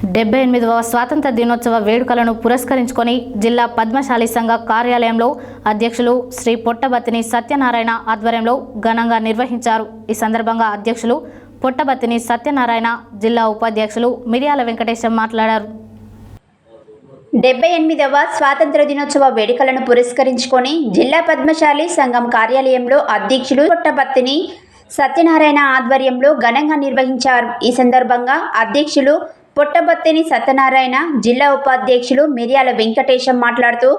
78వ స్వాతంత్ర దినోత్సవ వేడుకలను పురస్కరించుకొని జిల్లా పద్మశాలి సంఘ కార్యాలయంలో అధ్యక్షులు శ్రీ పొట్టబత్తిని సత్యనారాయణ ఆధ్వర్యంలో ఘనంగా నిర్వహించారు। ఈ సందర్భంగా అధ్యక్షులు పొట్టబత్తిని సత్యనారాయణ, జిల్లా ఉపాధ్యక్షులు మిర్యాల వెంకటేశం మాట్లాడారు। 78వ స్వాతంత్ర దినోత్సవ వేడుకలను పురస్కరించుకొని జిల్లా పద్మశాలి సంఘం కార్యాలయంలో అధ్యక్షులు పొట్టబత్తిని సత్యనారాయణ ఆధ్వర్యంలో ఘనంగా నిర్వహించారు। ఈ సందర్భంగా అధ్యక్షులు పొట్టబత్తిని సత్యనారాయణ, జిల్లా ఉపాధ్యక్షులు మిర్యాల వెంకటేశం మాట్లాడుతూ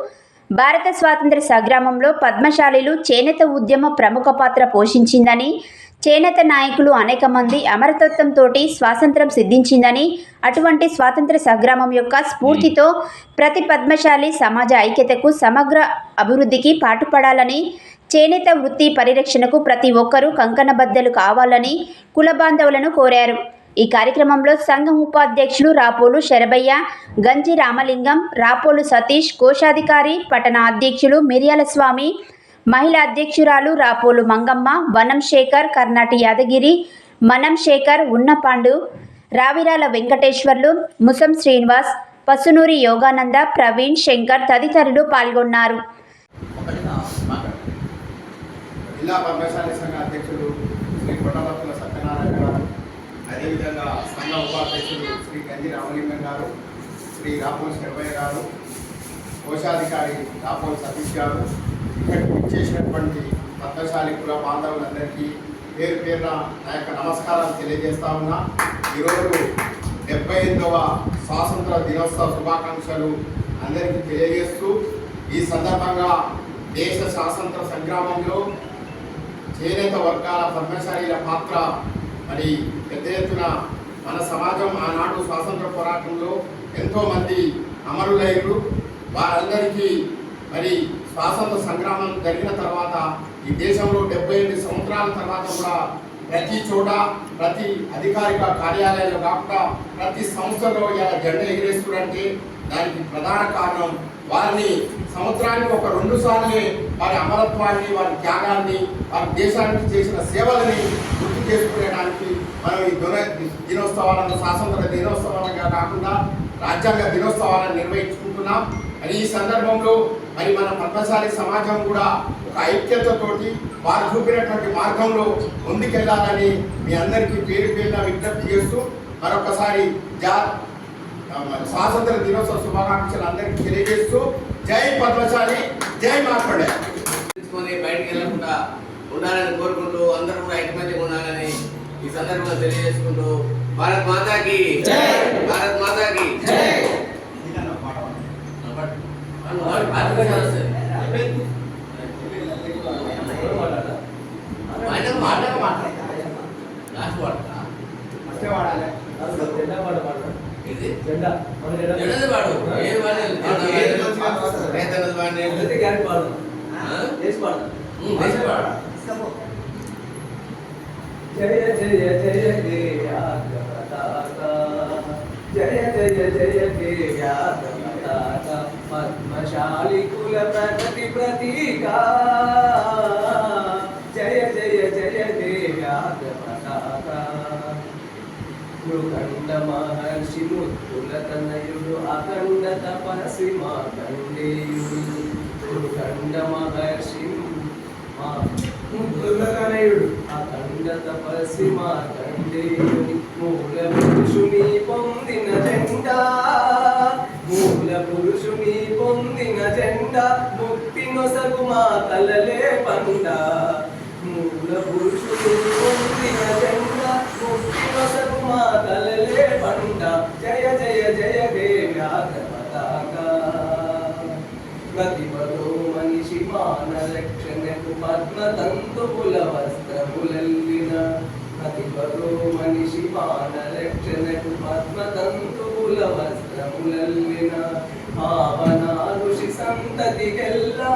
భారత స్వాతంత్ర సంగ్రామంలో పద్మశాలీలు చేనేత ఉద్యమ ప్రముఖ పాత్ర పోషించిందని, చేనేత నాయకులు అనేక మంది అమరత్వంతో స్వాతంత్రం సిద్ధించిందని, అటువంటి స్వాతంత్ర సంగ్రామం యొక్క స్ఫూర్తితో ప్రతి పద్మశాలి సమాజ ఐక్యతకు, సమగ్ర అభివృద్ధికి పాటుపడాలని, చేనేత వృత్తి పరిరక్షణకు ప్రతి ఒక్కరూ కంకణబద్ధలు కావాలని కుల బాంధవులను కోరారు। ఈ కార్యక్రమంలో సంఘం ఉపాధ్యక్షులు రాపోలు శరభయ్య, గంజి రామలింగం, రాపోలు సతీష్, కోశాధికారి పట్టణ అధ్యక్షులు మిర్యాల స్వామి, మహిళా అధ్యక్షురాలు రాపోలు మంగమ్మ, వనం శేఖర్, కర్ణాటి యాదగిరి, మనం శేఖర్, ఉన్నపాండు, రావిరాల వెంకటేశ్వర్లు, ముసం శ్రీనివాస్, పసునూరి యోగానంద, ప్రవీణ్, శంకర్ తదితరులు పాల్గొన్నారు। జిల్లా పద్మశాలి సంఘ అధ్యక్షులు శ్రీ పొట్టబత్తుల సత్యనారాయణ గారు, అదేవిధంగా సంఘ ఉపాధ్యక్షులు శ్రీ గంజి రామలింగం గారు, శ్రీ రాపోలు శరభయ్య గారు, కోశాధికారి రాపోలు సతీష్ గారు, ఇక్కడికి ఇచ్చేసినటువంటి పద్మశాలి కుల బాంధవులందరికీ పేరు పేరున నా యొక్క నమస్కారాలు తెలియజేస్తా ఉన్నా। ఈరోజు 78వ స్వాతంత్ర దినోత్సవ శుభాకాంక్షలు అందరికీ తెలియజేస్తూ, ఈ సందర్భంగా దేశ స్వాతంత్ర సంగ్రామంలో చేనేత వర్గాల పద్మశాలీల పాత్ర మరి పెద్ద ఎత్తున మన సమాజం ఆనాడు స్వాతంత్ర పోరాటంలో ఎంతోమంది అమరులయ్యారు। వారందరికీ మరి స్వాతంత్ర సంగ్రామం జరిగిన తర్వాత ఈ దేశంలో 78 సంవత్సరాల తర్వాత కూడా ప్రతి చోట, ప్రతి అధికారిక కార్యాలయాల్లో కాకుండా ప్రతి సంస్థలో ఇలా జెండా ఎగిరేస్తున్నారంటే దానికి ప్రధాన కారణం వారిని సంవత్సరానికి ఒక 2 సార్లే వారి అమరత్వాన్ని, వారి త్యాగాన్ని, వారి దేశానికి చేసిన సేవలని గుర్తు చేసుకునేడానికి మనం ఈ దినోత్సవాలను స్వాతంత్ర దినోత్సవాలుగా కాకుండా రాజ్యాంగ దినోత్సవాలను నిర్వహించుకుంటున్నాం। మరి ఈ సందర్భంలో మరి మన పద్మశాలి సమాజం కూడా ఒక ఐక్యతతోటి వారు చూపినటువంటి మార్గంలో ముందుకెళ్లాలని మీ అందరికీ పేరు పేరున విజ్ఞప్తి చేస్తూ మరొకసారి స్వాతంత్ర దినోత్సవ శుభాకాంక్షలు అందరికీ తెలియజేస్తూ జై పద్మశాలి, జై మార్పడే బయటికి వెళ్ళకుండా ఉండాలని కోరుకుంటూ అందరూ కూడా ఐకమత్యంగా ఉండాలని ఈ సందర్భంగా తెలియజేసుకుంటూ భారత్ మాతాకి జై, భారత్ మాతాకి జై। జయ జయ జయ హే పతాకా, జయ జయ జయ హే పతాకా, పద్మశాలి కుల ప్రగతి ప్రతీకా, జయ జయ జయ హే పతాకా। మృకండ మహర్షి ముద్దుల తనయుడు, అఖండ తపస్వి మార్కండేయుడు, మృకండ మహర్షి ముద్దుల తనయుడు, అఖండ తపస్వి మార్కండేయుని, మూల పురుషుని పొందిన జెండా, మూల పురుషుని పొందిన జెండా, ముక్తి నొసగు మా కలలే పండా, మూల పురుషుని పొందిన జెండా, ముక్తి నొసగు మా కలలే పండా, జయ జయ జయ హే వ్యాఘ్ర పతాకా। ప్రతిభతో మనిషి మాన రక్షణకు పద్మతంతు కుల వస్త్రములల్లిన, ప్రతిభతో మనిషి మాన రక్షణకు పద్మతంతు కుల వస్త్రములల్లిన, భావన ఋషి సంతతికెల్లా